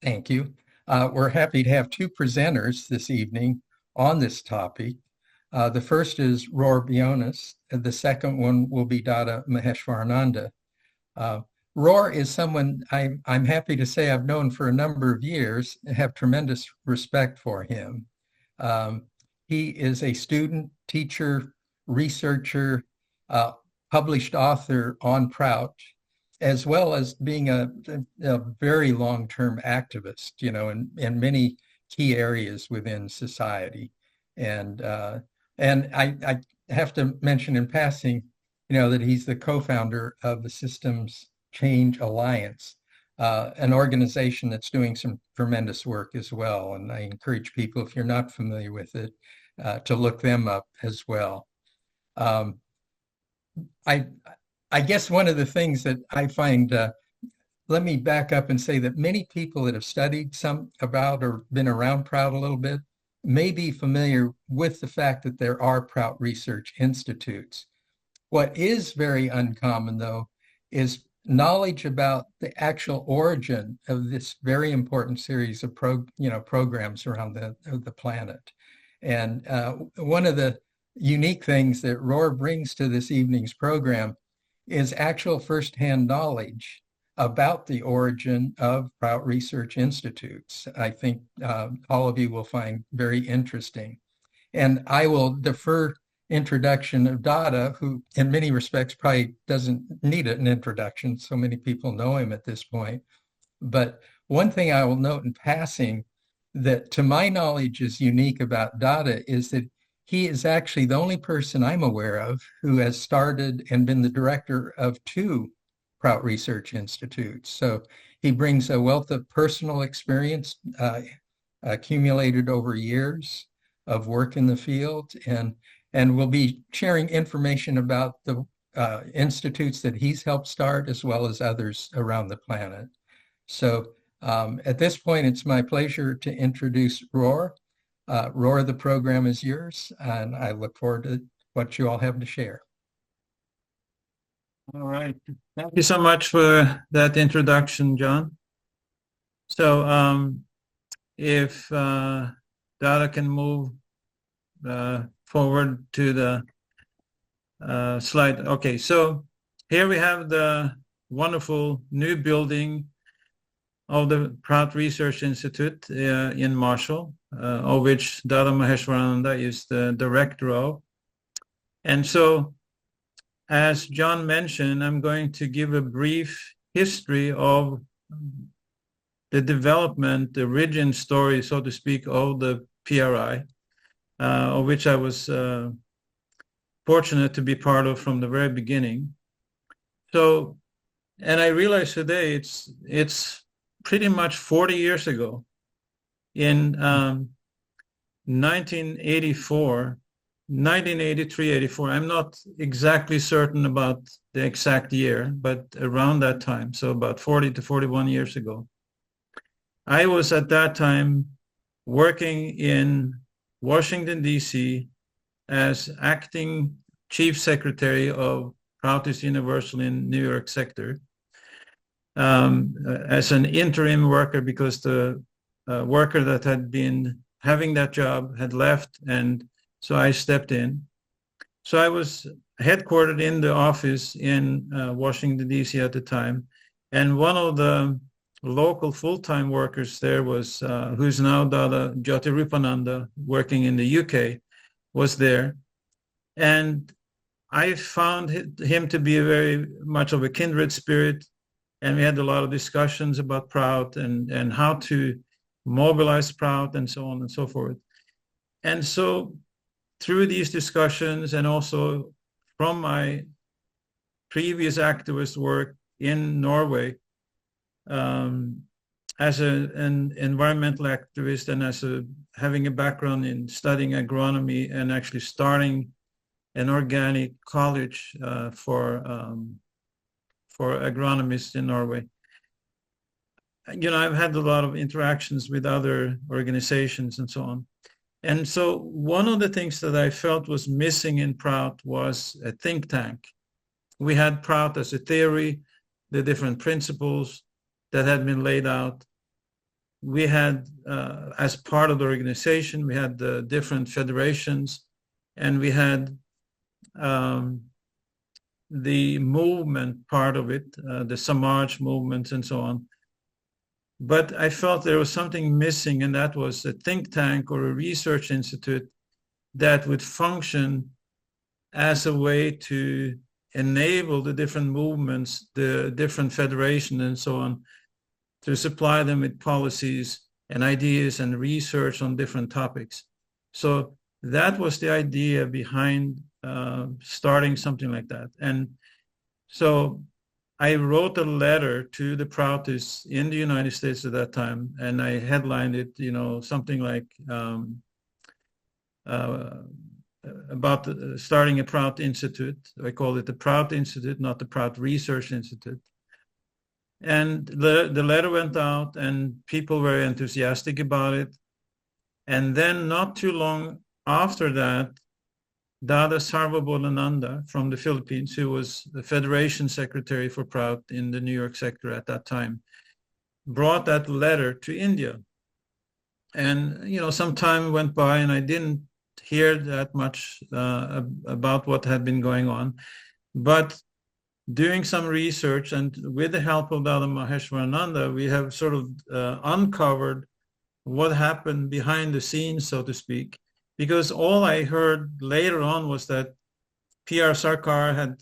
Thank you. We're happy to have two presenters this evening on this topic. The first is Bjonnes, and the second one will be Dada Maheshvarananda. Roar is someone I'm happy to say I've known for a number of years and have tremendous respect for him. He is a student, teacher, researcher, published author on Prout, as well as being a very long-term activist, in many key areas within society. And I have to mention in passing, that he's the co-founder of the Systems Change Alliance, an organization that's doing some tremendous work as well. And I encourage people, if you're not familiar with it, to look them up as well. I guess one of the things that I find, let me back up and say that many people that have studied some about or been around Prout a little bit may be familiar with the fact that there are Prout Research Institutes. What is very uncommon, though, is knowledge about the actual origin of this very important series of programs around the planet. And one of the unique things that Roar brings to this evening's program is actual firsthand knowledge about the origin of Prout Research Institutes. I think all of you will find very interesting. And I will defer introduction of Dada, who in many respects probably doesn't need an introduction. So many people know him at this point. But one thing I will note in passing that to my knowledge is unique about Dada is that he is actually the only person I'm aware of who has started and been the director of two Prout Research Institutes. So he brings a wealth of personal experience accumulated over years of work in the field, and we'll be sharing information about the institutes that he's helped start as well as others around the planet. So at this point, it's my pleasure to introduce Roar. Roar, the program is yours, and I look forward to what you all have to share. All right. Thank you so much for that introduction, John. So if Dada can move forward to the slide. Okay, so here we have the wonderful new building of the Prout Research Institute in Marshall, of which Dada Maheshvarananda is the director of. And so, as John mentioned, I'm going to give a brief history of the development, the origin story, so to speak, of the PRI, of which I was fortunate to be part of from the very beginning. So, and I realize today it's pretty much 40 years ago, in 1984, 1983-84. I'm not exactly certain about the exact year, but around that time, so about 40 to 41 years ago. I was at that time working in Washington, D.C. as acting chief secretary of Prout Universal in New York sector, as an interim worker because the worker that had been having that job had left, and so I stepped in. So I was headquartered in the office in Washington, D.C. at the time, and one of the local full-time workers there was, who's now Dada Maheshvarananda, working in the UK, was there. And I found him to be very much of a kindred spirit, and we had a lot of discussions about Prout and how to mobilize Prout and so on and so forth. And so through these discussions, and also from my previous activist work in Norway, as an environmental activist and as having a background in studying agronomy and actually starting an organic college for agronomists in Norway. I've had a lot of interactions with other organizations and so on. And so one of the things that I felt was missing in Prout was a think tank. We had Prout as a theory, the different principles that had been laid out. we had, as part of the organization, we had the different federations, and we had the movement part of it, the Samaj movements and so on. But I felt there was something missing, and that was a think tank or a research institute that would function as a way to enable the different movements, the different federations and so on, to supply them with policies and ideas and research on different topics. So that was the idea behind starting something like that. And so I wrote a letter to the Proutists in the United States at that time, and I headlined it, something like about starting a Prout Institute. I called it the Prout Institute, not the Prout Research Institute. And the letter went out, and people were enthusiastic about it. And then not too long after that, Dada Maheshvarananda from the Philippines, who was the Federation Secretary for Prout in the New York sector at that time, brought that letter to India. And, some time went by, and I didn't hear that much about what had been going on. But doing some research, and with the help of Dada Maheshvarananda, we have sort of uncovered what happened behind the scenes, so to speak, because all I heard later on was that PR Sarkar had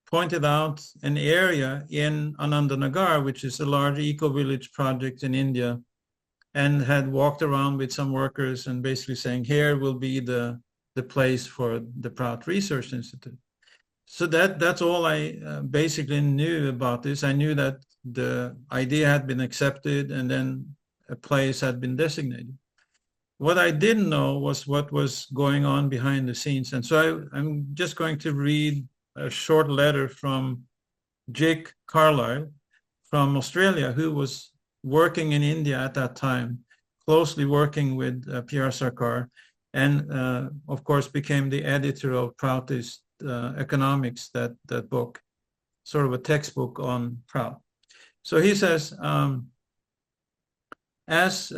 pointed out an area in Anandanagar, which is a large eco-village project in India, and had walked around with some workers and basically saying, here will be the place for the Prout Research Institute. So that's all I basically knew about this. I knew that the idea had been accepted and then a place had been designated. What I didn't know was what was going on behind the scenes. And so I'm just going to read a short letter from Jake Carlisle from Australia, who was working in India at that time, closely working with PR Sarkar, and of course became the editor of Proutist Economics, that book, sort of a textbook on Prout. So he says, as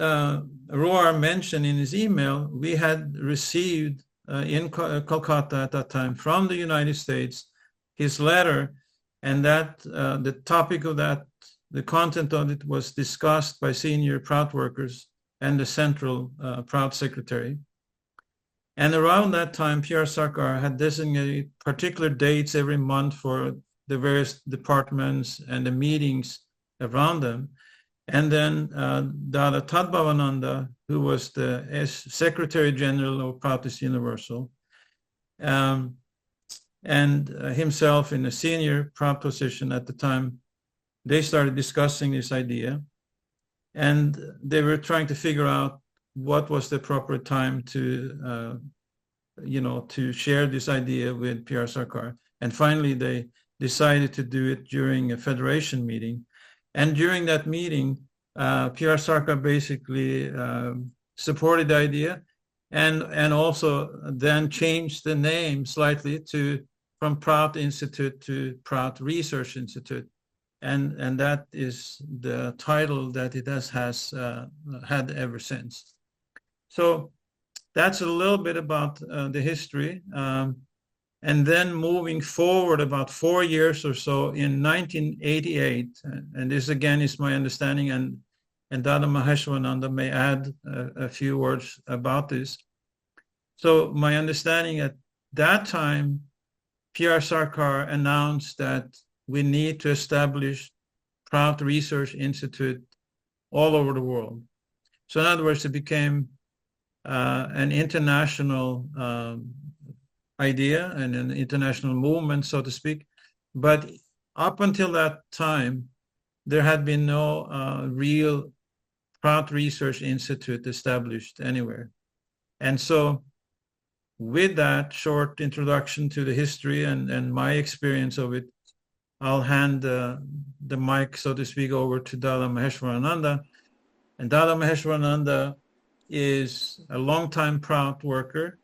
Roar mentioned in his email, we had received in Kolkata at that time from the United States his letter, and that the topic of that, the content of it, was discussed by senior Prout workers and the central Prout secretary. And around that time, PR Sarkar had designated particular dates every month for the various departments and the meetings around them. And then Dada Tadbhavananda, who was the Secretary General of Proutist Universal, and himself in a senior Prout position at the time, they started discussing this idea. And they were trying to figure out what was the appropriate time to, to share this idea with PR Sarkar. And finally, they decided to do it during a federation meeting. And during that meeting, PR Sarkar basically supported the idea, and also then changed the name slightly from Prout Institute to Prout Research Institute. And that is the title that it has had ever since. So that's a little bit about the history. And then moving forward about 4 years or so, in 1988, and this again is my understanding, and Dada Maheshvarananda may add a few words about this. So my understanding at that time, PR Sarkar announced that we need to establish Prout Research Institute all over the world. So in other words, it became an international idea and an international movement, so to speak. But up until that time, there had been no real Prout Research Institute established anywhere. And so with that short introduction to the history and my experience of it, I'll hand the mic, so to speak, over to Dada Maheshvarananda. And Dada Maheshvarananda is a longtime Prout worker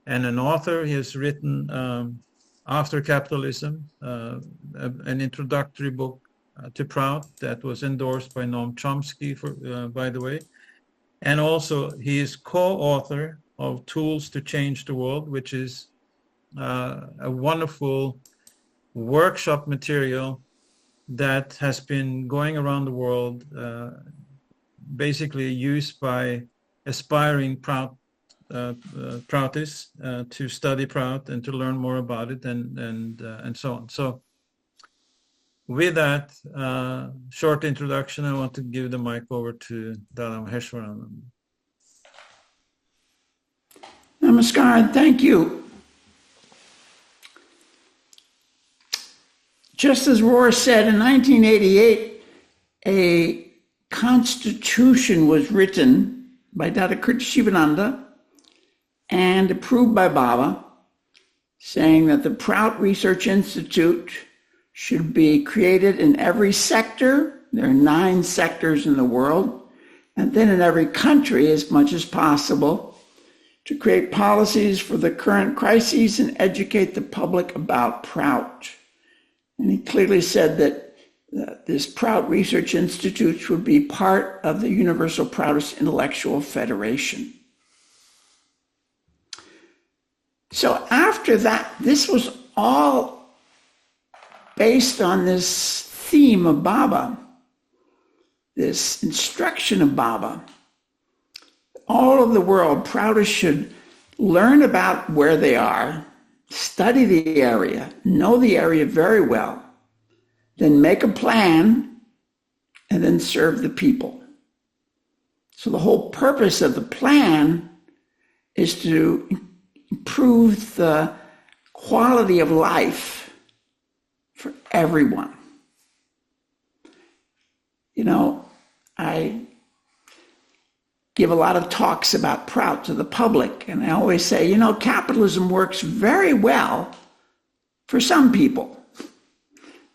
and an author. He has written After Capitalism, an introductory book to Prout that was endorsed by Noam Chomsky, by the way. And also he is co-author of Tools to Change the World, which is a wonderful workshop material that has been going around the world, basically used by aspiring Proutists to study Prout and to learn more about it and so on. So with that short introduction, I want to give the mic over to Dada Maheshvarananda. Namaskar, thank you. Just as Rohr said, in 1988, a constitution was written by Dada Maheshvarananda and approved by Baba, saying that the Prout Research Institute should be created in every sector. There are 9 sectors in the world, and then in every country as much as possible, to create policies for the current crises and educate the public about Prout. And he clearly said that this Prout Research Institute would be part of the Universal Proutist Intellectual Federation. So after that, this was all based on this theme of Baba, this instruction of Baba. All over the world, Proutists should learn about where they are, study the area, know the area very well, then make a plan, and then serve the people. So the whole purpose of the plan is to improve the quality of life for everyone. You know, I give a lot of talks about Prout to the public, and I always say, you know, capitalism works very well for some people.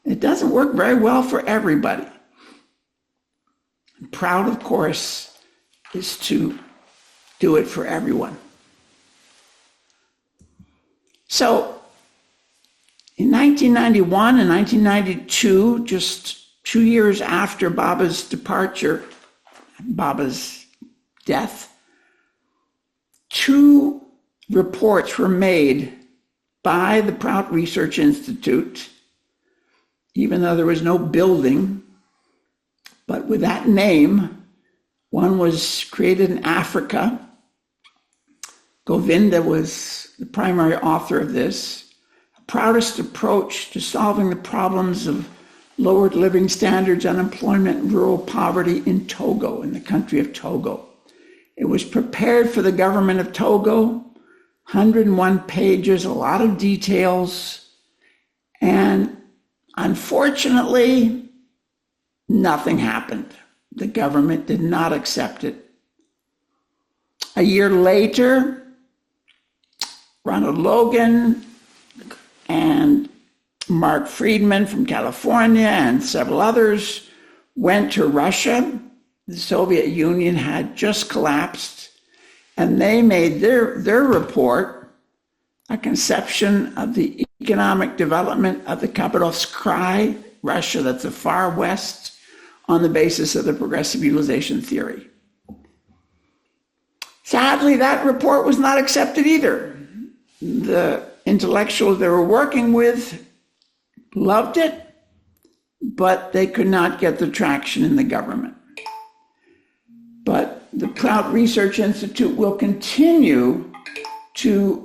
It doesn't work very well for everybody. Prout, of course, is to do it for everyone. So in 1991 and 1992, just 2 years after Baba's departure, Baba's death, 2 reports were made by the Prout Research Institute, even though there was no building, but with that name. One was created in Africa. Govinda was the primary author of this. A Proutist approach to solving the problems of lowered living standards, unemployment, and rural poverty in Togo, in the country of Togo. It was prepared for the government of Togo, 101 pages, a lot of details, and unfortunately, nothing happened. The government did not accept it. A year later, Ronald Logan and Mark Friedman from California and several others went to Russia. The Soviet Union had just collapsed, and they made their report a conception of the economic development of the Khabarovsk Krai, Russia, that's the far west, on the basis of the progressive utilization theory. Sadly, that report was not accepted either. The intellectuals they were working with loved it, but they could not get the traction in the government. But the Prout Research Institute will continue to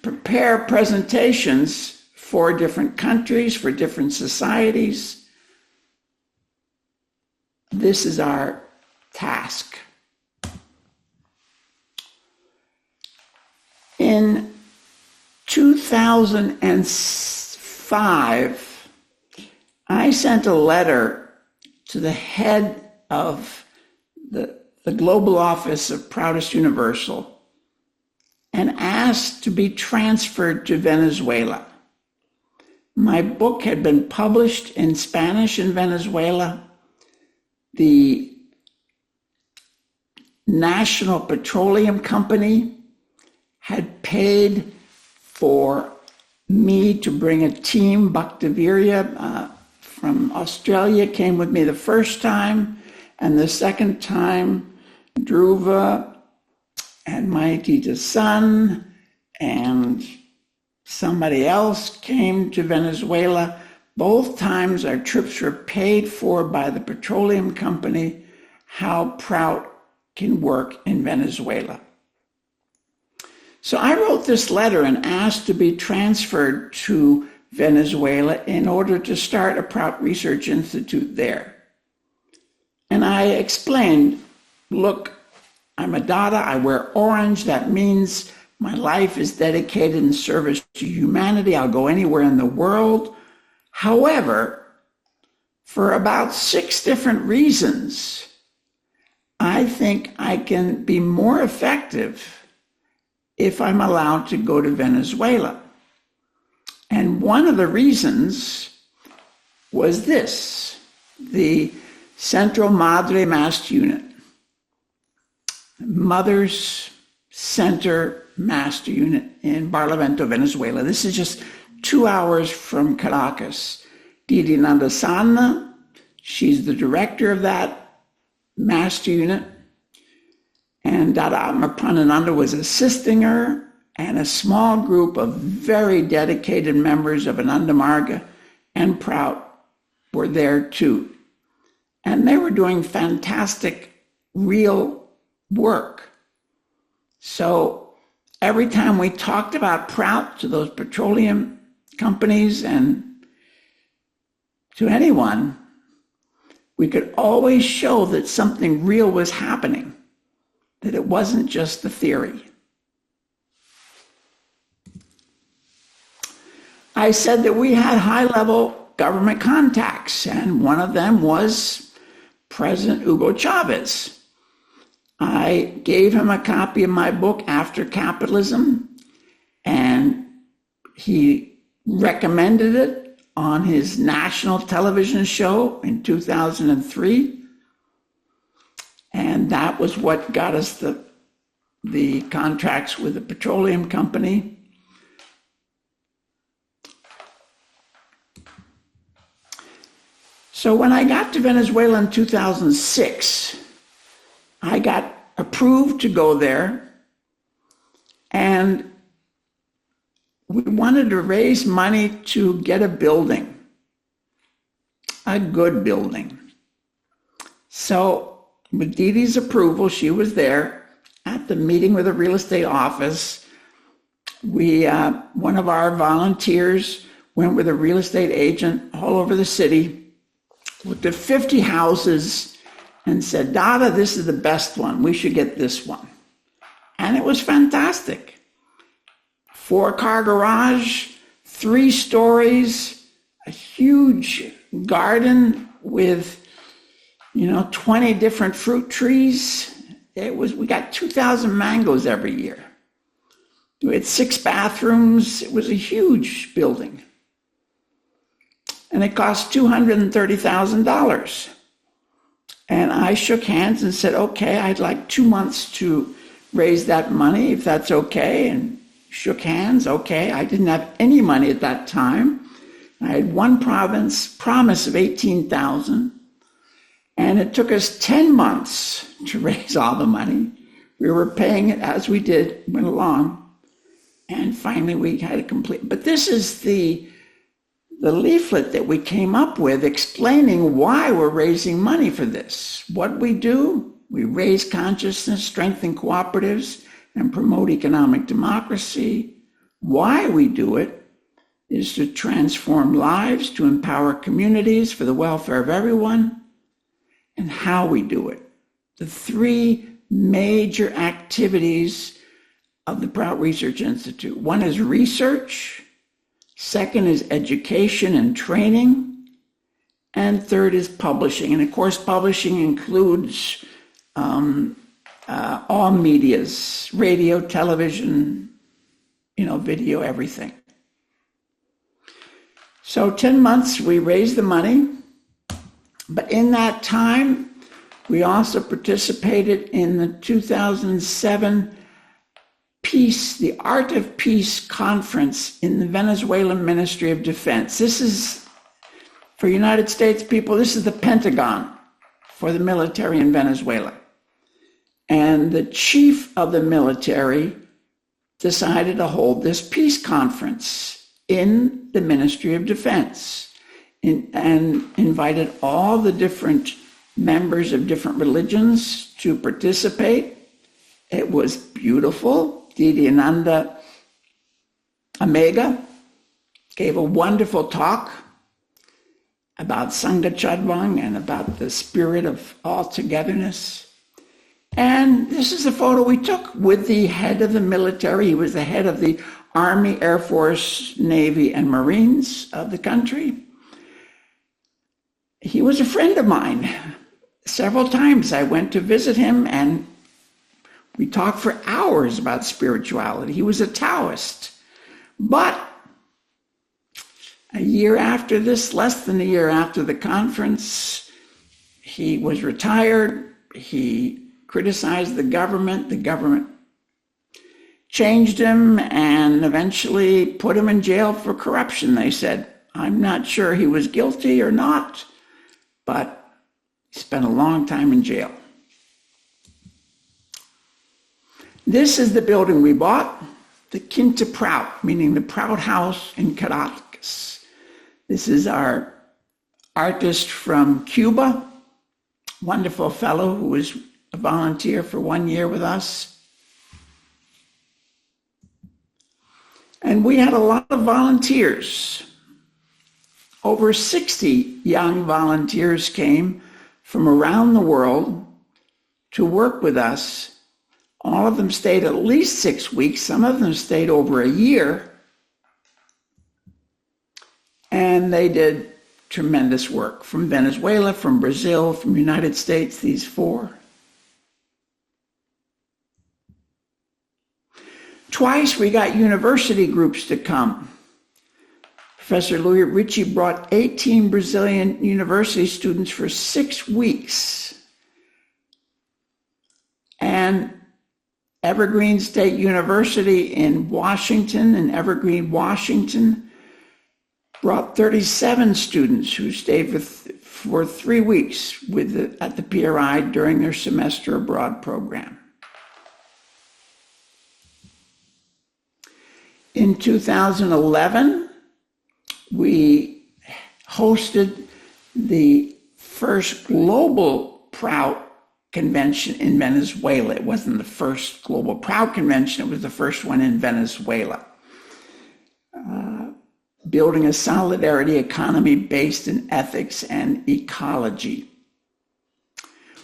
prepare presentations for different countries, for different societies. This is our task. In 2005, I sent a letter to the head of the global office of Proutist Universal and asked to be transferred to Venezuela. My book had been published in Spanish in Venezuela. The National Petroleum Company had paid for me to bring a team, Bhaktivirya, from Australia came with me the first time, and the second time, Dhruva and Maitita's son and somebody else came to Venezuela. Both times our trips were paid for by the petroleum company. How Prout can work in Venezuela. So I wrote this letter and asked to be transferred to Venezuela in order to start a Prout Research Institute there. And I explained, look, I'm a Dada, I wear orange, that means my life is dedicated in service to humanity. I'll go anywhere in the world. However, for about 6 different reasons, I think I can be more effective if I'm allowed to go to Venezuela. And one of the reasons was this, the Central Madre Master Unit, Mother's Center Master Unit in Barlovento, Venezuela. This is just 2 hours from Caracas. Didi Nandasana, she's the director of that Master Unit, and Dada Maheshvarananda was assisting her, and a small group of very dedicated members of Ananda Marga and Prout were there too. And they were doing fantastic, real work. So every time we talked about Prout to those petroleum companies and to anyone, we could always show that something real was happening, that it wasn't just the theory. I said that we had high-level government contacts, and one of them was President Hugo Chavez. I gave him a copy of my book, After Capitalism, and he recommended it on his national television show in 2003. And that was what got us the contracts with the petroleum company. So when I got to Venezuela in 2006, I got approved to go there, and we wanted to raise money to get a building, a good building. So with Didi's approval, she was there at the meeting with the real estate office. One of our volunteers went with a real estate agent all over the city, looked at 50 houses and said, Dada, this is the best one. We should get this one. And it was fantastic. 4-car garage, 3 stories, a huge garden with, 20 different fruit trees. We got 2,000 mangoes every year. We had 6 bathrooms. It was a huge building. And it cost $230,000. And I shook hands and said, okay, I'd like 2 months to raise that money, if that's okay. And shook hands, okay. I didn't have any money at that time. I had one promise of 18,000. And it took us 10 months to raise all the money. We were paying it as we went along. And finally we had it complete. But this is the leaflet that we came up with explaining why we're raising money for this. What we do, we raise consciousness, strengthen cooperatives, and promote economic democracy. Why we do it is to transform lives, to empower communities for the welfare of everyone, and how we do it. The 3 major activities of the Prout Research Institute. One is research, second is education and training, and third is publishing. And of course, publishing includes all medias, radio, television, video, everything. So 10 months, we raised the money. But in that time, we also participated in the 2007 the Art of Peace conference in the Venezuelan Ministry of Defense. This is For United States people, this is the Pentagon for the military in Venezuela. And the chief of the military decided to hold this peace conference in the Ministry of Defense and invited all the different members of different religions to participate. It was beautiful. Didi-Nanda Amega gave a wonderful talk about Sangha Chadwang and about the spirit of all-togetherness. And this is a photo we took with the head of the military. He was the head of the Army, Air Force, Navy, and Marines of the country. He was a friend of mine. Several times I went to visit him and we talked for hours about spirituality. He was a Taoist. But a year after this, less than a year after the conference, he was retired. He criticized the government. The government changed him and eventually put him in jail for corruption, they said. I'm not sure he was guilty or not, but he spent a long time in jail. This is the building we bought, the Quinta Prout, meaning the Prout House in Caracas. This is our artist from Cuba, wonderful fellow who was a volunteer for 1 year with us. And we had a lot of volunteers. Over 60 young volunteers came from around the world to work with us. All of them stayed at least 6 weeks. Some of them stayed over a year. And they did tremendous work from Venezuela, from Brazil, from the United States, these four. Twice we got university groups to come. Professor Louis Ritchie brought 18 Brazilian university students for 6 weeks. And Evergreen State University in Washington, in Evergreen, Washington, brought 37 students who stayed for 3 weeks at the PRI during their semester abroad program. In 2011, we hosted the first global Prout convention in Venezuela. It wasn't the first global Prout convention, it was the first one in Venezuela. Building a solidarity economy based in ethics and ecology.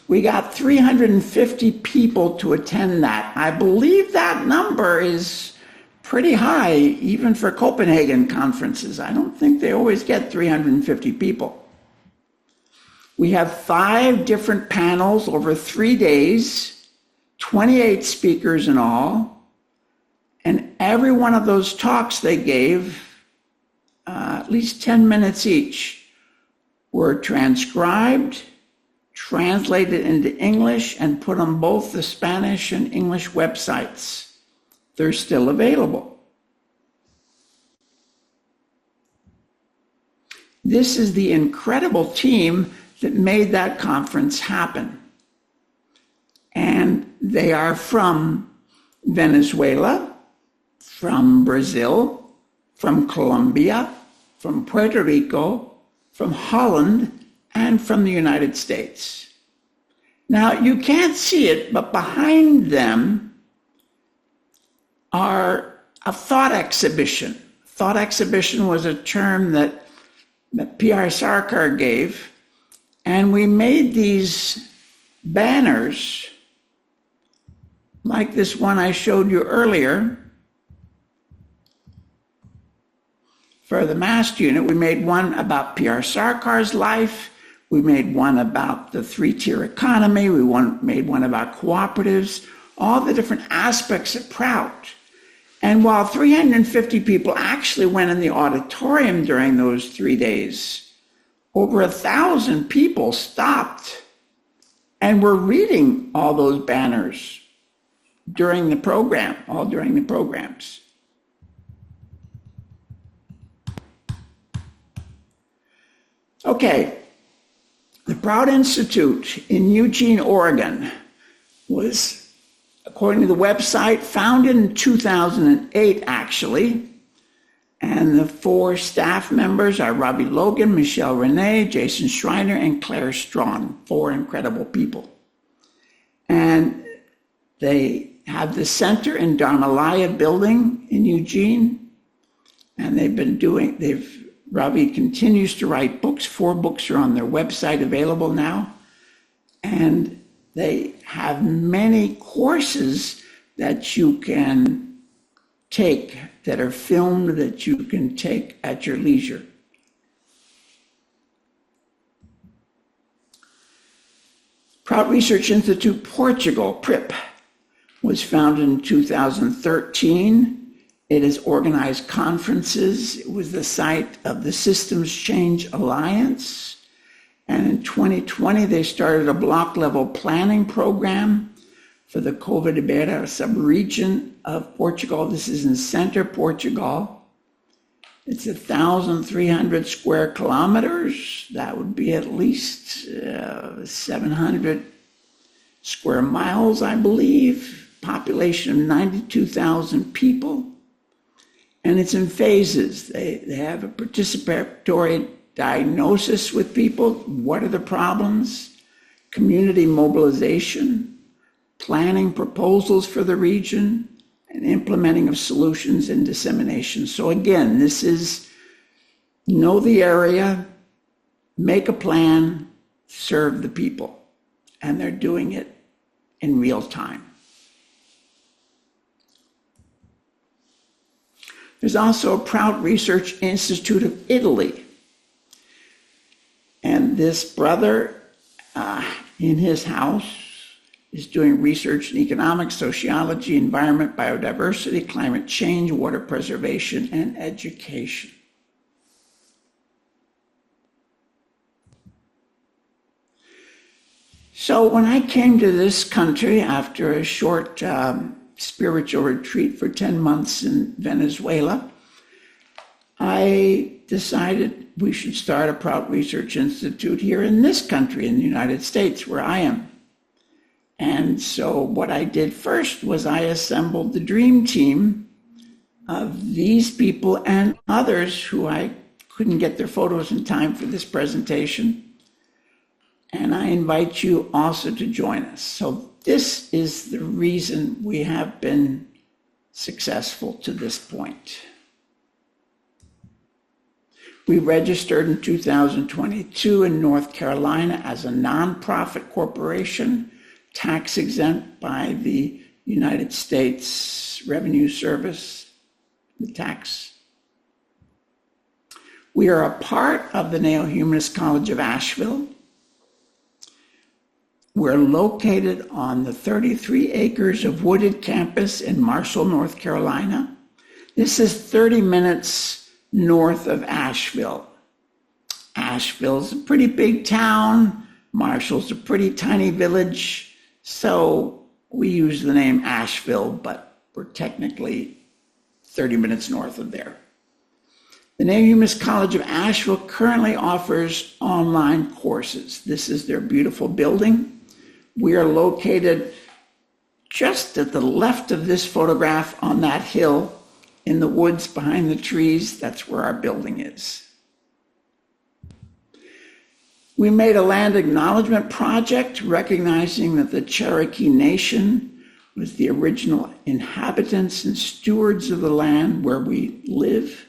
We got 350 people to attend that. I believe that number is pretty high, even for Copenhagen conferences. I don't think they always get 350 people. We have 5 different panels over 3 days, 28 speakers in all, and every one of those talks they gave, at least 10 minutes each, were transcribed, translated into English, and put on both the Spanish and English websites. They're still available. This is the incredible team that made that conference happen. And they are from Venezuela, from Brazil, from Colombia, from Puerto Rico, from Holland, and from the United States. Now, you can't see it, but behind them are a thought exhibition. Thought exhibition was a term that P.R. Sarkar gave, and we made these banners like this one I showed you earlier. For the MAST unit, we made one about P.R. Sarkar's life. We made one about the 3-tier economy. We made one about cooperatives, all the different aspects of Prout. And while 350 people actually went in the auditorium during those 3 days, over 1,000 people stopped and were reading all those banners during the program, all during the programs. Okay, the Prout Institute in Eugene, Oregon was, according to the website, founded in 2008, actually. And the 4 staff members are Robbie Logan, Michelle Renee, Jason Schreiner, and Claire Strawn, 4 incredible people. And they have the center in Dharmalaya building in Eugene. And Robbie continues to write books. 4 books are on their website available now. And they have many courses that you can take that are filmed that you can take at your leisure. Prout Research Institute Portugal, PRIP, was founded in 2013. It has organized conferences. It was the site of the Systems Change Alliance. And in 2020, they started a block-level planning program for the Cova de Beira sub-region of Portugal. This is in Center, Portugal. It's 1,300 square kilometers. That would be at least 700 square miles, I believe. Population of 92,000 people. And it's in phases. They have a participatory diagnosis with people. What are the problems? Community mobilization, planning proposals for the region, and implementing of solutions and dissemination. So again, this is know the area, make a plan, serve the people. And they're doing it in real time. There's also a Prout Research Institute of Italy. And this brother in his house is doing research in economics, sociology, environment, biodiversity, climate change, water preservation, and education. So when I came to this country after a short spiritual retreat for 10 months in Venezuela, I decided we should start a Prout Research Institute here in this country, in the United States, where I am. And so what I did first was I assembled the dream team of these people and others who I couldn't get their photos in time for this presentation. And I invite you also to join us. So this is the reason we have been successful to this point. We registered in 2022 in North Carolina as a nonprofit corporation, tax exempt by the United States Revenue Service, the tax. We are a part of the Neo-Humanist College of Asheville. We're located on the 33 acres of wooded campus in Marshall, North Carolina. This is 30 minutes north of Asheville. Asheville's a pretty big town. Marshall's a pretty tiny village. So we use the name Asheville, but we're technically 30 minutes north of there. The Neo-Humanist College of Asheville currently offers online courses. This is their beautiful building. We are located just at the left of this photograph on that hill in the woods behind the trees. That's where our building is. We made a land acknowledgement project recognizing that the Cherokee Nation was the original inhabitants and stewards of the land where we live.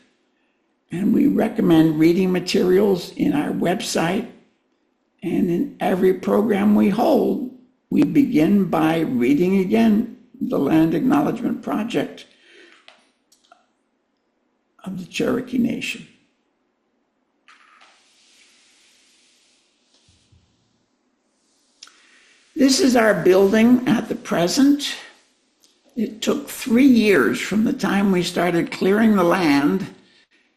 And we recommend reading materials in our website. And in every program we hold, we begin by reading again the Land Acknowledgement Project of the Cherokee Nation. This is our building at the present. It took 3 years from the time we started clearing the land,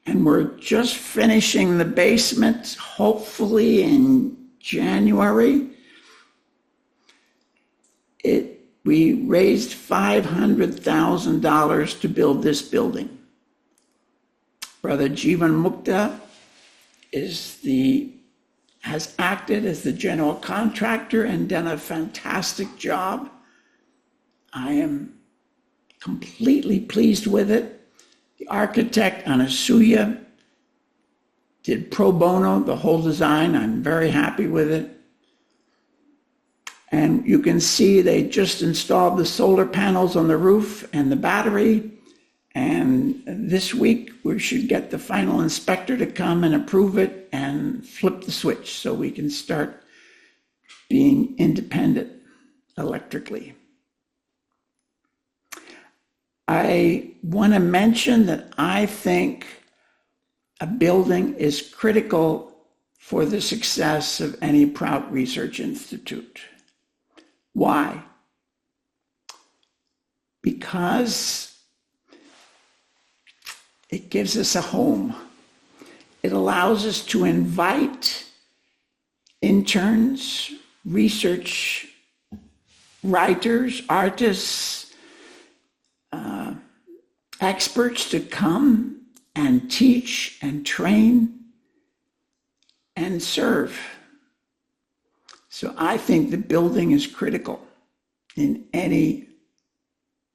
and we're just finishing the basement, hopefully in January. We raised $500,000 to build this building. Brother Jivan Mukta is the has acted as the general contractor and done a fantastic job. I am completely pleased with it. The architect, Anasuya, did pro bono the whole design. I'm very happy with it. And you can see they just installed the solar panels on the roof and the battery. And this week we should get the final inspector to come and approve it and flip the switch so we can start being independent electrically. I want to mention that I think a building is critical for the success of any Prout Research Institute. Why? Because it gives us a home. It allows us to invite interns, research writers, artists, experts to come and teach and train and serve. So I think the building is critical in any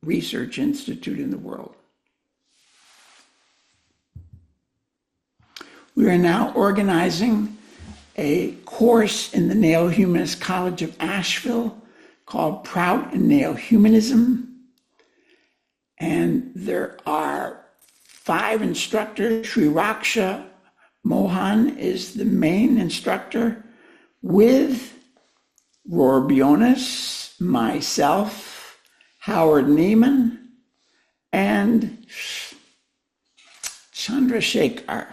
research institute in the world. We are now organizing a course in the Neo-Humanist College of Asheville called Prout and Neo-Humanism. And there are 5 instructors. Sri Raksha Mohan is the main instructor, with Bjonnes, myself, Howard Neiman, and Chandrasekhar,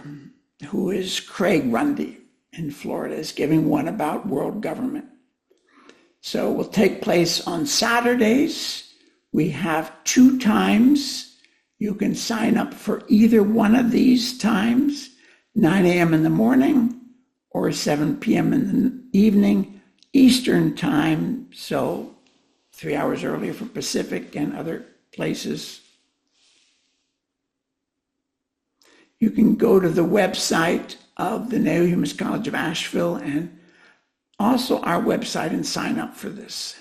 who is Craig Rundy in Florida, is giving one about world government. So it will take place on Saturdays. We have 2 times. You can sign up for either one of these times, 9 a.m. in the morning or 7 p.m. in the evening, Eastern time, so 3 hours earlier for Pacific and other places. You can go to the website of the Neo-Humanist College of Asheville and also our website and sign up for this.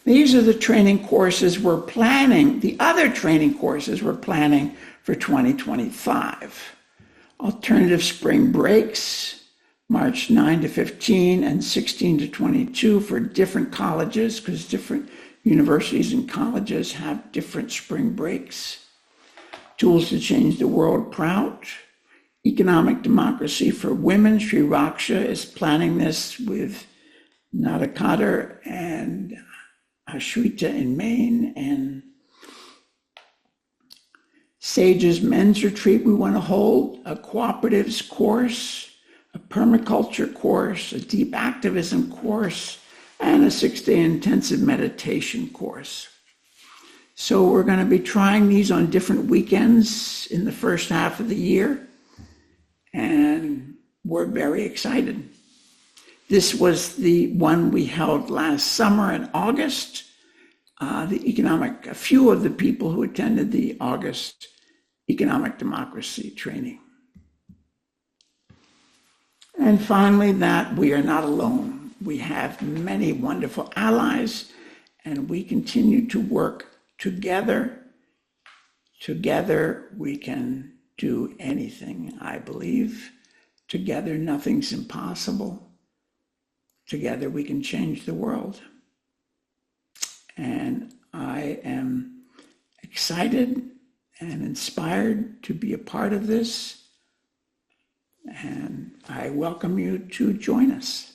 These are the training courses we're planning. The other training courses we're planning for 2025. Alternative spring breaks, March 9 to 15 and 16 to 22 for different colleges, because different universities and colleges have different spring breaks. Tools to Change the World, Prout. Economic Democracy for Women. Sri Raksha is planning this with Nada Kader and Ashwita in Maine, and Sage's Men's Retreat. We want to hold a cooperatives course, a permaculture course, a deep activism course, and a 6-day intensive meditation course. So we're going to be trying these on different weekends in the first half of the year, and we're very excited. This was the one we held last summer in August. A few of the people who attended the August Economic Democracy training. And finally, that we are not alone. We have many wonderful allies, and we continue to work together. Together, we can do anything, I believe. Together, nothing's impossible. Together, we can change the world. And I am excited and inspired to be a part of this. And I welcome you to join us.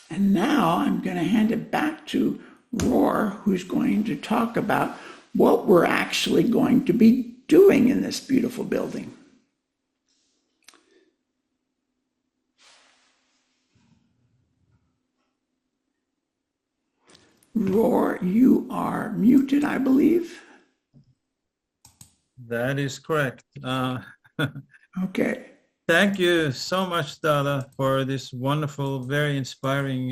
And now I'm going to hand it back to Roar, who's going to talk about what we're actually going to be doing in this beautiful building. Roar, you are muted, I believe. That is correct. Okay. Thank you so much, Dada, for this wonderful, very inspiring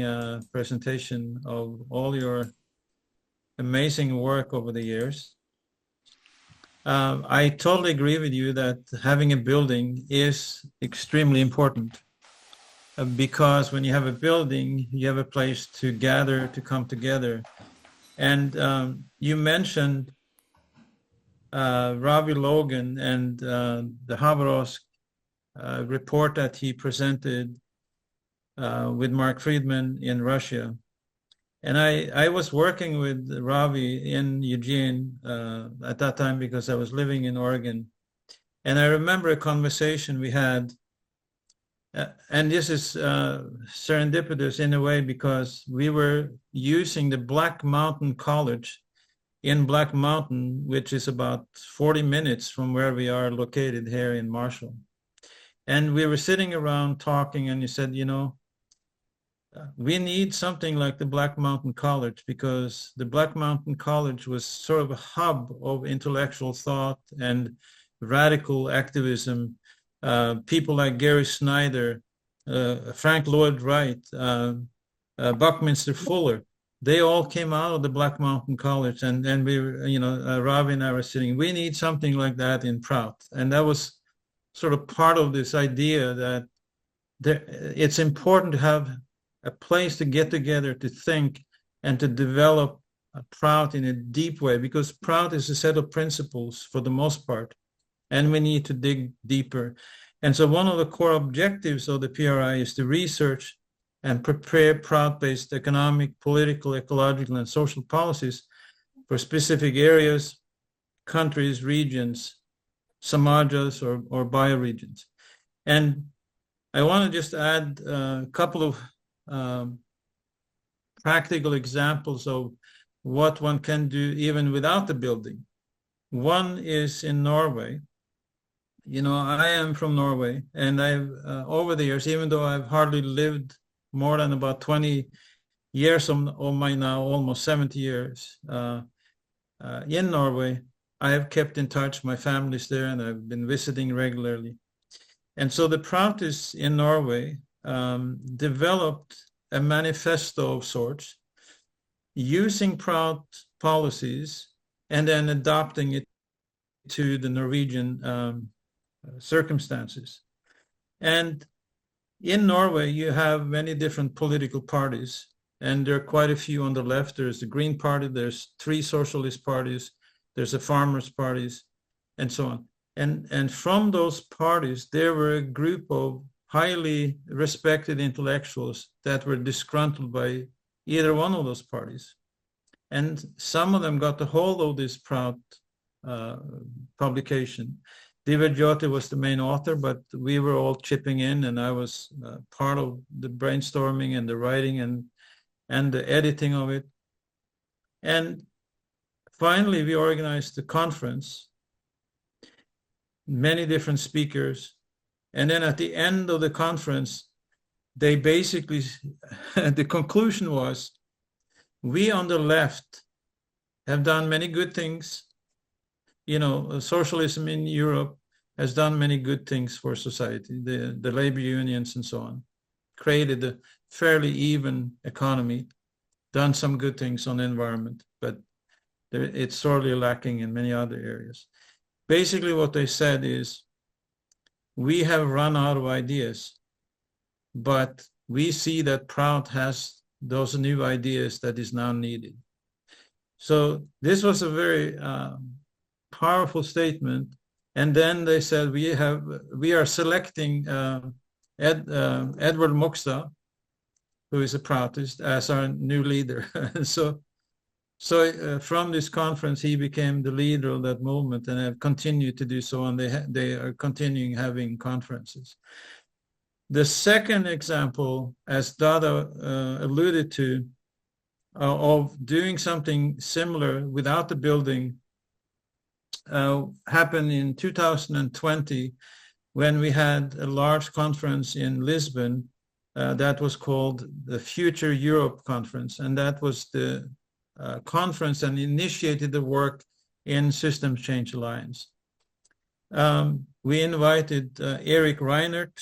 presentation of all your amazing work over the years. I totally agree with you that having a building is extremely important, because when you have a building, you have a place to gather, to come together. And you mentioned Ravi Logan and the Habarovsk report that he presented with Mark Friedman in Russia. And I was working with Ravi in Eugene at that time because I was living in Oregon. And I remember a conversation we had, and this is serendipitous in a way because we were using the Black Mountain College in Black Mountain, which is about 40 minutes from where we are located here in Marshall. And we were sitting around talking, and you said, you know, we need something like the Black Mountain College, because the Black Mountain College was sort of a hub of intellectual thought and radical activism. People like Gary Snyder, Frank Lloyd Wright, Buckminster Fuller, they all came out of the Black Mountain College, and we were, you know, Ravi and I were sitting, we need something like that in Prout. And that was sort of part of this idea that it's important to have a place to get together, to think, and to develop Prout in a deep way, because Prout is a set of principles for the most part, and we need to dig deeper. And so one of the core objectives of the PRI is to research and prepare Prout-based economic, political, ecological, and social policies for specific areas, countries, regions, samajas, or bioregions. And I want to just add a couple of practical examples of what one can do even without the building. One is in Norway. You know, I am from Norway, and I've over the years, even though I've hardly lived more than about 20 years of my now almost 70 years in Norway, I have kept in touch. My family's there, and I've been visiting regularly. And so the Proutists in Norway developed a manifesto of sorts, using Prout policies and then adopting it to the Norwegian circumstances. And in Norway, you have many different political parties, and there are quite a few on the left. There's the Green Party, there's 3 socialist parties, there's the farmers' parties, and so on. And from those parties, there were a group of highly respected intellectuals that were disgruntled by either one of those parties. And some of them got a hold of this Prout publication. Divya Jyoti was the main author, but we were all chipping in, and I was part of the brainstorming and the writing and the editing of it. And finally, we organized a conference, many different speakers. And then at the end of the conference, they basically, the conclusion was, we on the left have done many good things. You know, socialism in Europe has done many good things for society, the labor unions and so on, created a fairly even economy, done some good things on the environment, but it's sorely lacking in many other areas. Basically what they said is, we have run out of ideas, but we see that Prout has those new ideas that is now needed. So this was a very powerful statement. And then they said, we are selecting Edward Mokstad, who is a Proutist, as our new leader. So from this conference, he became the leader of that movement, and have continued to do so, and they are continuing having conferences. The second example, as Dada alluded to, of doing something similar without the building, happened in 2020, when we had a large conference in Lisbon that was called the Future Europe Conference, and that was the conference and initiated the work in Systems Change Alliance. We invited Erik Reinert,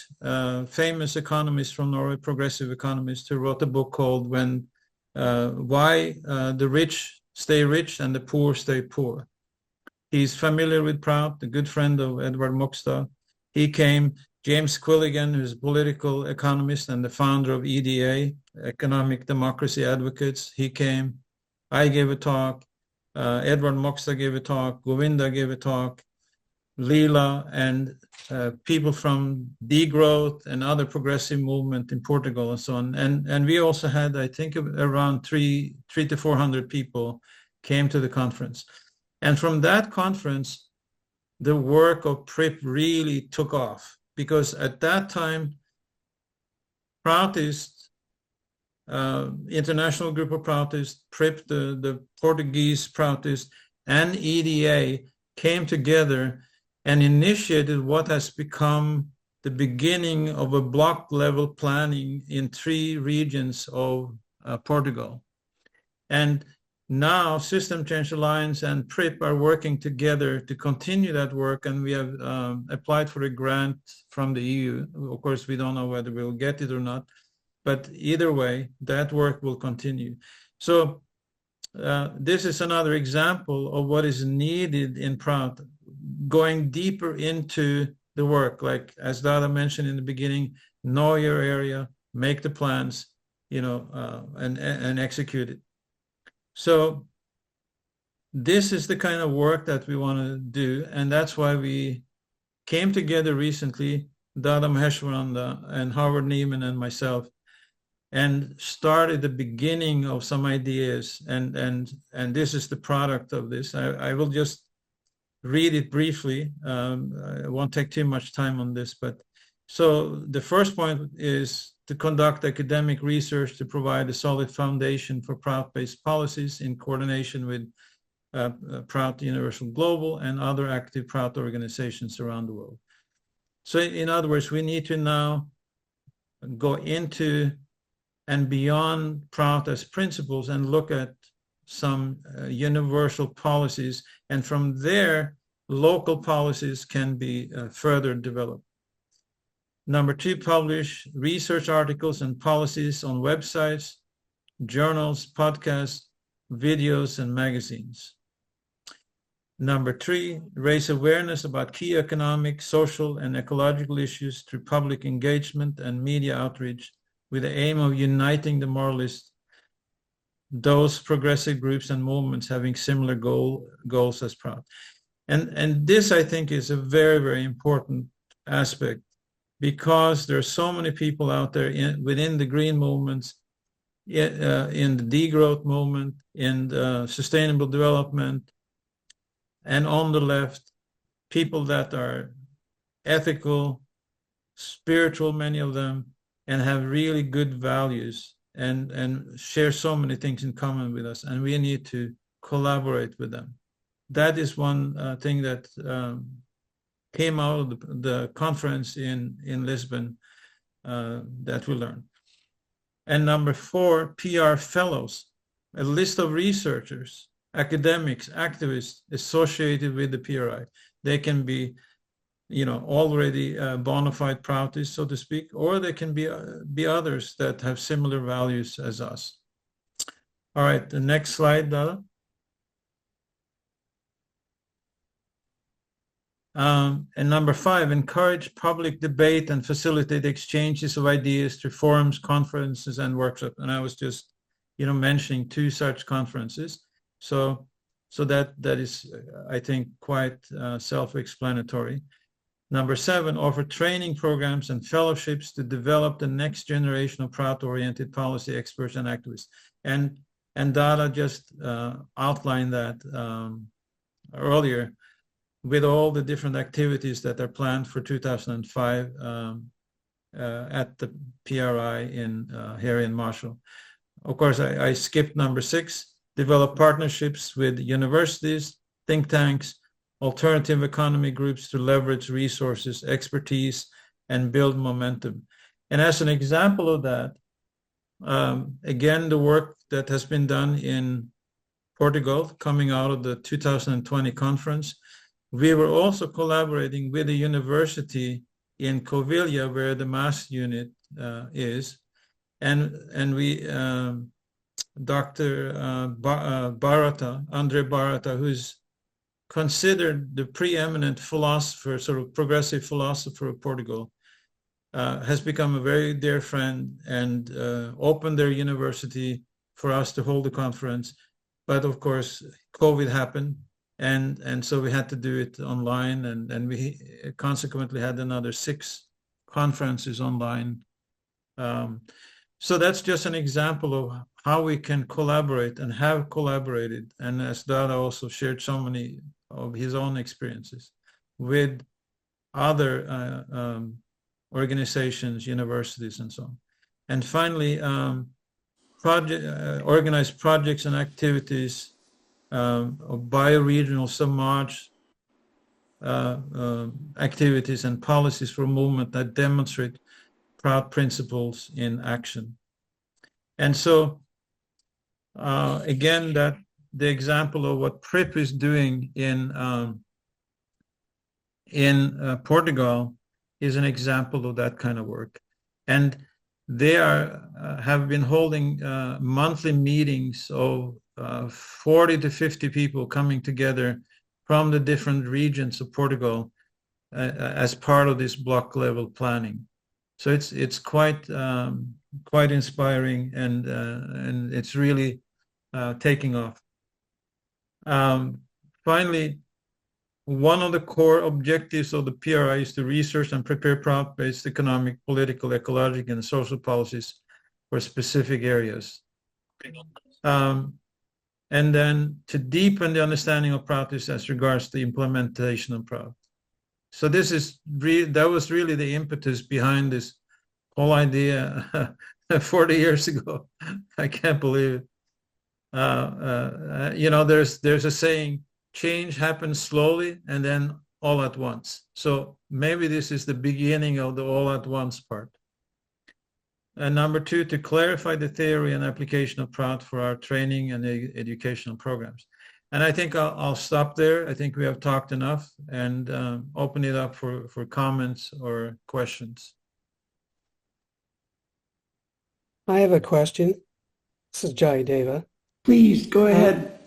famous economist from Norway, progressive economist, who wrote a book called Why the Rich Stay Rich and the Poor Stay Poor. He's familiar with Prout, a good friend of Edward Moxta. He came. James Quilligan, who's a political economist and the founder of EDA, Economic Democracy Advocates, he came. I gave a talk. Edward Moxta gave a talk. Govinda gave a talk. Leela and people from Degrowth and other progressive movement in Portugal and so on. And we also had, I think, around 300 to 400 people came to the conference. And from that conference, the work of PRIP really took off, because at that time, Proutists, International Group of Proutists, PRIP, the Portuguese Proutists, and EDA came together and initiated what has become the beginning of a block level planning in 3 regions of Portugal. And now System Change Alliance and PRIP are working together to continue that work, and we have applied for a grant from the EU. Of course, we don't know whether we'll get it or not, but either way, that work will continue. So this is another example of what is needed in Prout, going deeper into the work, like as Dada mentioned in the beginning, know your area, make the plans, and execute it. So this is the kind of work that we want to do, and that's why we came together recently, Dada Maheshvarananda and Howard Neiman and myself, and started the beginning of some ideas, and this is the product of this. I will just read it briefly. I won't take too much time on this, but so the first point is to conduct academic research to provide a solid foundation for Prout-based policies in coordination with Prout Universal Global and other active Prout organizations around the world. So in other words, we need to now go into and beyond Prout as principles and look at some universal policies, and from there, local policies can be further developed. Number 2, publish research articles and policies on websites, journals, podcasts, videos, and magazines. Number 3, raise awareness about key economic, social, and ecological issues through public engagement and media outreach with the aim of uniting the moralists, those progressive groups and movements having similar goals as Prout. And this, I think, is a very, very important aspect, because there are so many people out there within the green movements, in the degrowth movement, in the sustainable development, and on the left, people that are ethical, spiritual, many of them, and have really good values and share so many things in common with us, and we need to collaborate with them. That is one thing that came out of the conference in Lisbon that we learned. And number 4, PR fellows, a list of researchers, academics, activists associated with the PRI. They can be, already bona fide Proutists, so to speak, or they can be others that have similar values as us. All right, the next slide, Dada. And number 5, encourage public debate and facilitate exchanges of ideas through forums, conferences, and workshops. And I was just, mentioning 2 such conferences. So that is, I think, quite self-explanatory. Number 7, offer training programs and fellowships to develop the next generation of Prout-oriented policy experts and activists. And Dada just outlined that earlier, with all the different activities that are planned for 2005 at the PRI here in Marshall. Of course, I skipped number 6, develop partnerships with universities, think tanks, alternative economy groups to leverage resources, expertise, and build momentum. And as an example of that, again, the work that has been done in Portugal coming out of the 2020 conference, we were also collaborating with a university in Covilhã, where the mass unit is, and we, Dr. Barata, Andre Barata, who's considered the preeminent philosopher, sort of progressive philosopher of Portugal, has become a very dear friend and opened their university for us to hold the conference. But of course, COVID happened, and so we had to do it online, and we consequently had another 6 conferences online. So that's just an example of how we can collaborate and have collaborated. And as Dada also shared so many of his own experiences with other organizations, universities, and so on. And finally, organized projects and activities of bioregional submerged activities and policies for movement that demonstrate Prout principles in action. And so, again, that the example of what PRIP is doing in Portugal is an example of that kind of work. And they have been holding monthly meetings of 40 to 50 people coming together from the different regions of Portugal as part of this block level planning. So it's quite inspiring, and it's really taking off. Finally, one of the core objectives of the PRI is to research and prepare Prout-based economic, political, ecological, and social policies for specific areas. And then to deepen the understanding of Prout as regards the implementation of Prout. So that was really the impetus behind this whole idea 40 years ago. I can't believe it. There's a saying, change happens slowly and then all at once. So maybe this is the beginning of the all at once part. And number 2, to clarify the theory and application of Prout for our training and educational programs. And I think I'll stop there. I think we have talked enough, and open it up for comments or questions. I have a question. This is Jayadeva. Please, go ahead.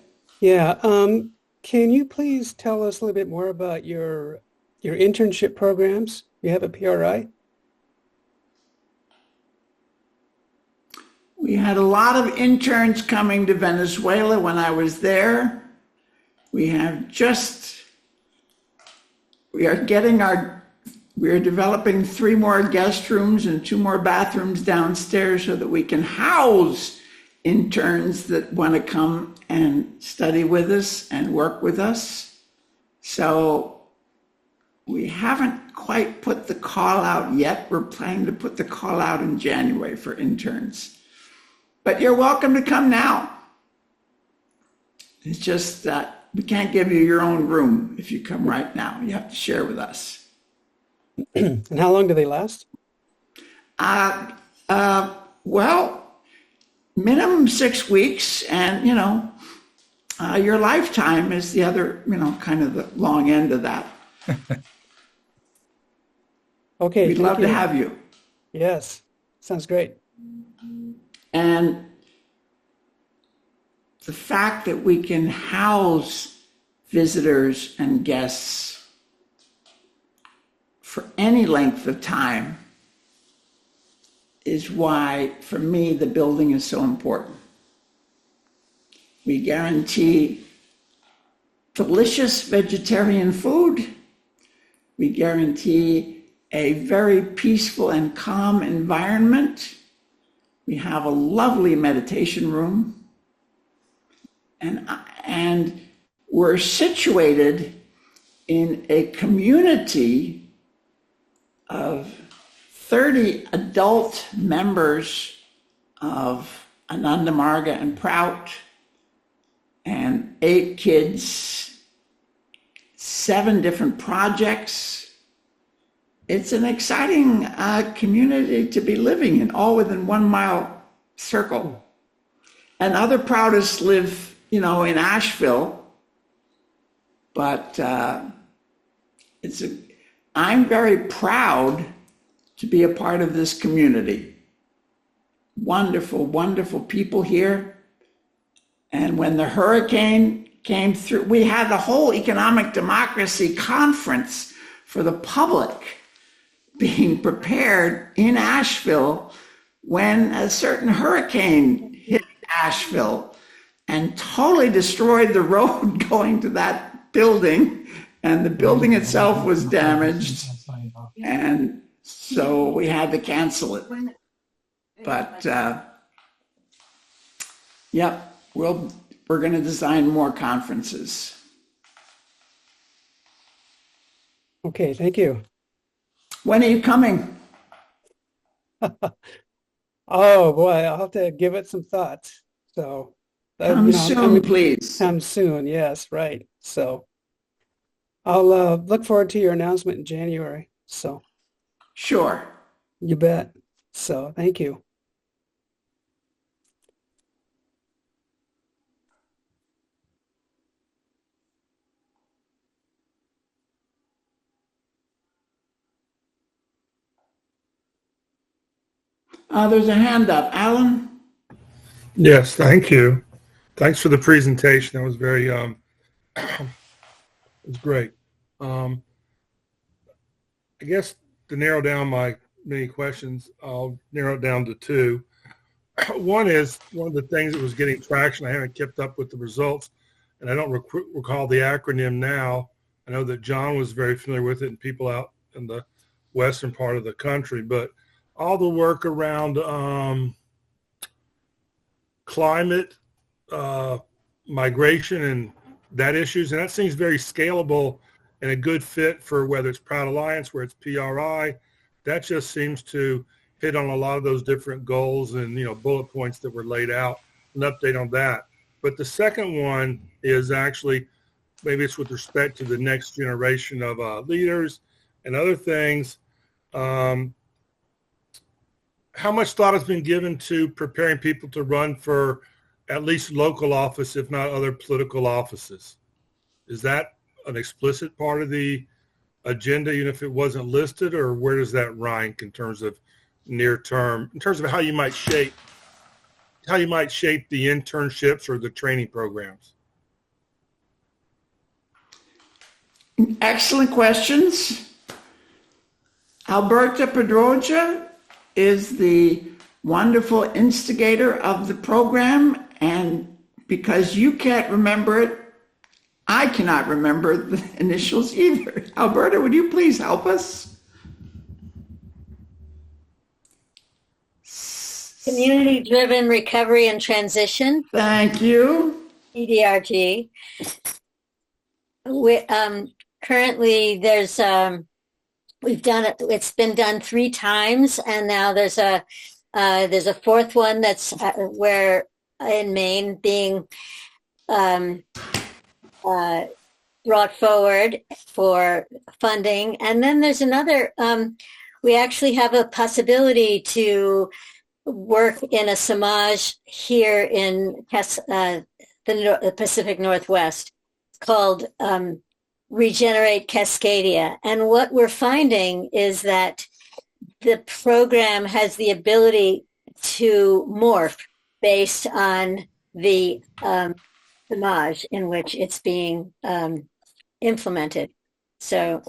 Can you please tell us a little bit more about your internship programs you have at PRI? We had a lot of interns coming to Venezuela when I was there. We are developing 3 more guest rooms and 2 more bathrooms downstairs so that we can house interns that want to come and study with us and work with us. So we haven't quite put the call out yet. We're planning to put the call out in January for interns. But you're welcome to come now. It's just that we can't give you your own room if you come right now. You have to share with us. And how long do they last? Well, minimum 6 weeks, and your lifetime is the other, kind of the long end of that. Okay. We'd love to have you. Yes, sounds great. And the fact that we can house visitors and guests for any length of time is why, for me, the building is so important. We guarantee delicious vegetarian food. We guarantee a very peaceful and calm environment. We have a lovely meditation room. And we're situated in a community of 30 adult members of Ananda Marga and Prout, and 8 kids, 7 different projects. It's an exciting community to be living in, all within 1 mile circle. And other Proutists live, in Asheville, but I'm very proud to be a part of this community. Wonderful, wonderful people here. And when the hurricane came through. We had the whole economic democracy conference for the public being prepared in Asheville when a certain hurricane hit Asheville and totally destroyed the road going to that building, and the building itself was damaged, and so we had to cancel it. But yep, we're going to design more conferences. Okay, thank you. When are you coming? Oh boy, I'll have to give it some thought. So Come soon, please. Come soon, yes, right. So I'll look forward to your announcement in January. So sure. You bet. So thank you. There's a hand up. Alan? Yes, thank you. Thanks for the presentation. That was very, it was great. I guess to narrow down my many questions, I'll narrow it down to two. One is, one of the things that was getting traction, I haven't kept up with the results, and I don't recall the acronym now. I know that John was very familiar with it and people out in the western part of the country, but all the work around climate, migration, and that issues, and that seems very scalable and a good fit for whether it's Prout Alliance, where it's PRI. That just seems to hit on a lot of those different goals and bullet points that were laid out. An update on that. But the second one is actually, maybe it's with respect to the next generation of leaders and other things. How much thought has been given to preparing people to run for at least local office, if not other political offices? Is that an explicit part of the agenda, even if it wasn't listed, or where does that rank in terms of near term, in terms of how you might shape the internships or the training programs? Excellent questions. Alberta Pedroja is the wonderful instigator of the program, and because you can't remember it, I cannot remember the initials either. Alberta, would you please help us? Community-driven recovery and transition. Thank you. CDRG. Currently, there's we've done it. It's been done 3 times, and now there's a fourth one that's where in Maine being brought forward for funding, and then there's another. We actually have a possibility to work in a samaj here in the Pacific Northwest called Regenerate Cascadia. And what we're finding is that the program has the ability to morph based on the samaj in which it's being implemented. So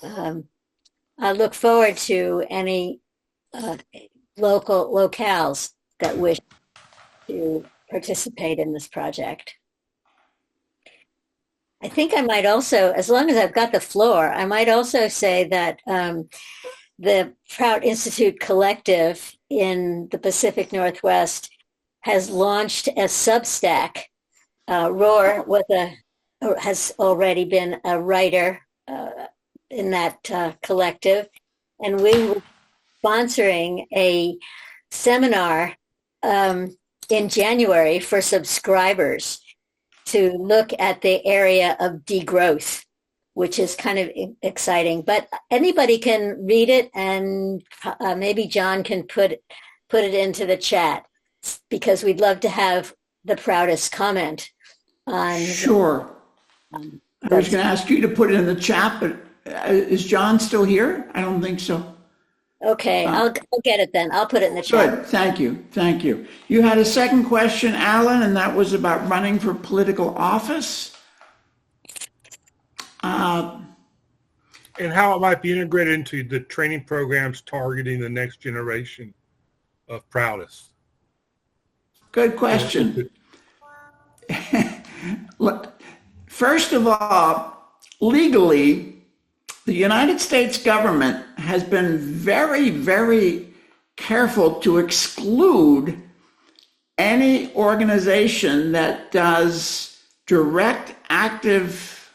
I look forward to any locales that wish to participate in this project. I think I might also, as long as I've got the floor, I might also say that the Prout Institute Collective in the Pacific Northwest has launched a Substack. Roar has already been a writer in that collective, and we were sponsoring a seminar in January for subscribers to look at the area of degrowth, which is kind of exciting. But anybody can read it, and maybe John can put it into the chat, because we'd love to have the proudest comment on. Sure. I was going to ask you to put it in the chat, but is John still here? I don't think so. Okay, I'll get it then. I'll put it in the chat. Good, thank you, thank you. You had a second question, Alan, and that was about running for political office. And how it might be integrated into the training programs targeting the next generation of Proutists. Good question. First of all, legally, the United States government has been very, very careful to exclude any organization that does direct, active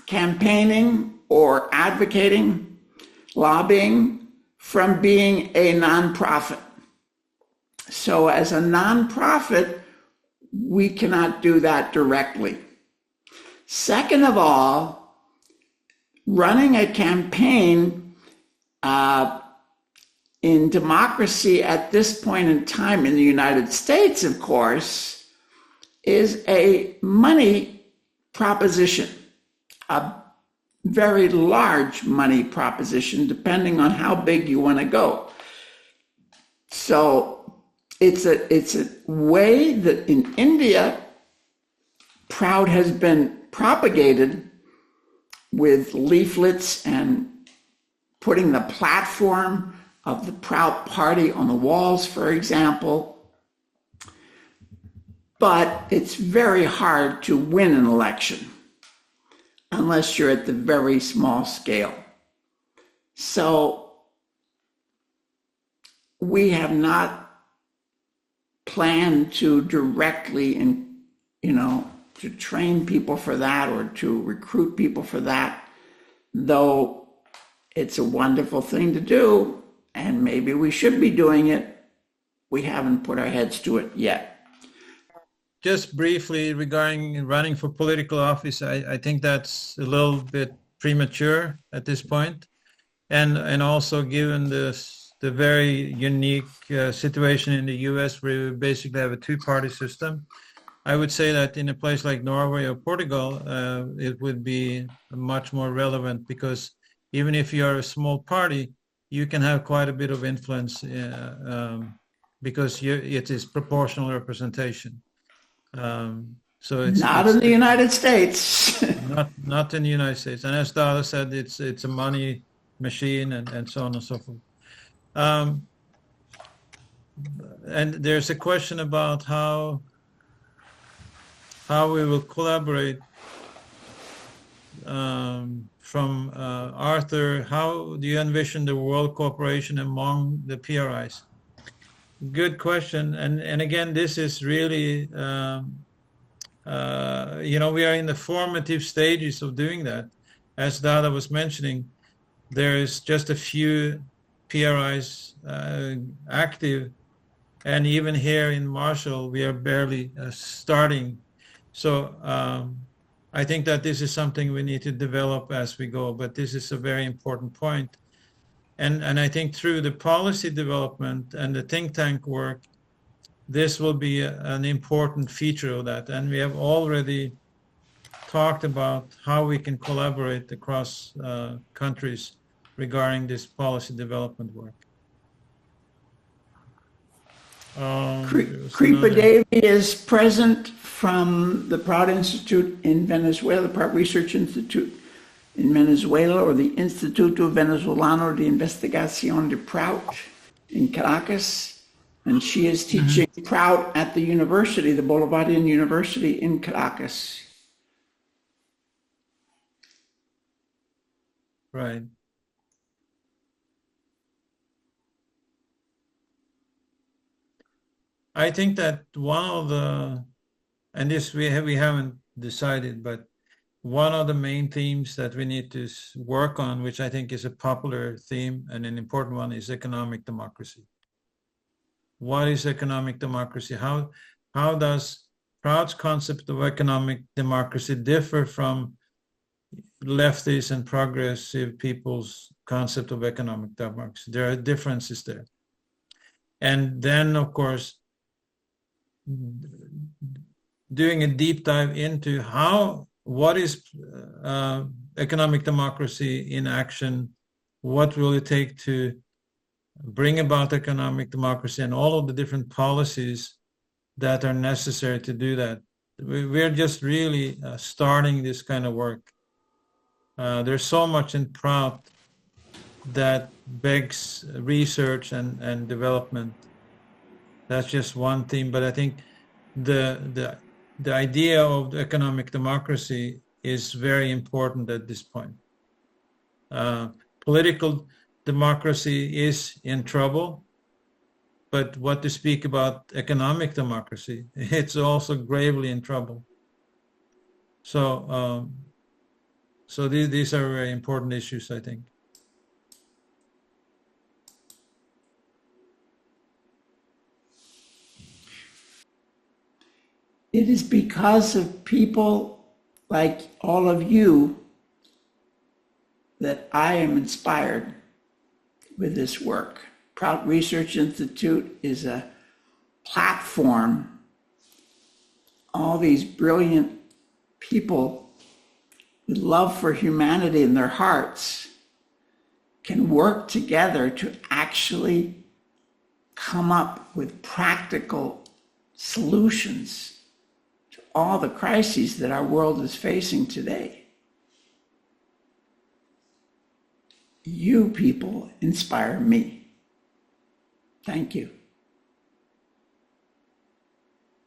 campaigning or advocating, lobbying, from being a nonprofit. So as a nonprofit, we cannot do that directly. Second of all, running a campaign in democracy at this point in time in the United States, of course, is a money proposition, a very large money proposition, depending on how big you want to go. So it's a way that in India, Prout has been propagated with leaflets and putting the platform of the Prout Party on the walls, for example. But it's very hard to win an election unless you're at the very small scale. So we have not planned to directly, to train people for that or to recruit people for that, though it's a wonderful thing to do, and maybe we should be doing it. We haven't put our heads to it yet. Just briefly regarding running for political office, I think that's a little bit premature at this point. And also given the very unique situation in the US where we basically have a two-party system, I would say that in a place like Norway or Portugal, it would be much more relevant, because even if you are a small party, you can have quite a bit of influence because it is proportional representation. So it's not in the United States. not in the United States. And as Dada said, it's a money machine and so on and so forth. And there's a question about how we will collaborate. From Arthur, how do you envision the world cooperation among the PRIs? Good question. And again, this is really, we are in the formative stages of doing that. As Dada was mentioning, there is just a few PRIs active. And even here in Marshall, we are barely starting. So I think that this is something we need to develop as we go, but this is a very important point. And I think through the policy development and the think tank work, this will be an important feature of that. And we have already talked about how we can collaborate across countries regarding this policy development work. Creeper Davy is present from the Prout Institute in Venezuela, the Prout Research Institute in Venezuela, or the Instituto Venezolano de Investigación de Prout in Caracas. And she is teaching Prout at the university, the Bolivarian University in Caracas. Right. I think that one of the, and this we haven't decided, but one of the main themes that we need to work on, which I think is a popular theme and an important one, is economic democracy. What is economic democracy? How does Prout's concept of economic democracy differ from leftist and progressive people's concept of economic democracy? There are differences there. And then, of course, doing a deep dive into what is economic democracy in action, what will it take to bring about economic democracy, and all of the different policies that are necessary to do that. We're just really starting this kind of work. There's so much in Prout that begs research and development. That's just one theme, but I think the idea of economic democracy is very important at this point. Political democracy is in trouble, but what to speak about economic democracy, it's also gravely in trouble. So, these are very important issues, I think. It is because of people like all of you that I am inspired with this work. Prout Research Institute is a platform. All these brilliant people with love for humanity in their hearts can work together to actually come up with practical solutions to all the crises that our world is facing today. You people inspire me. Thank you.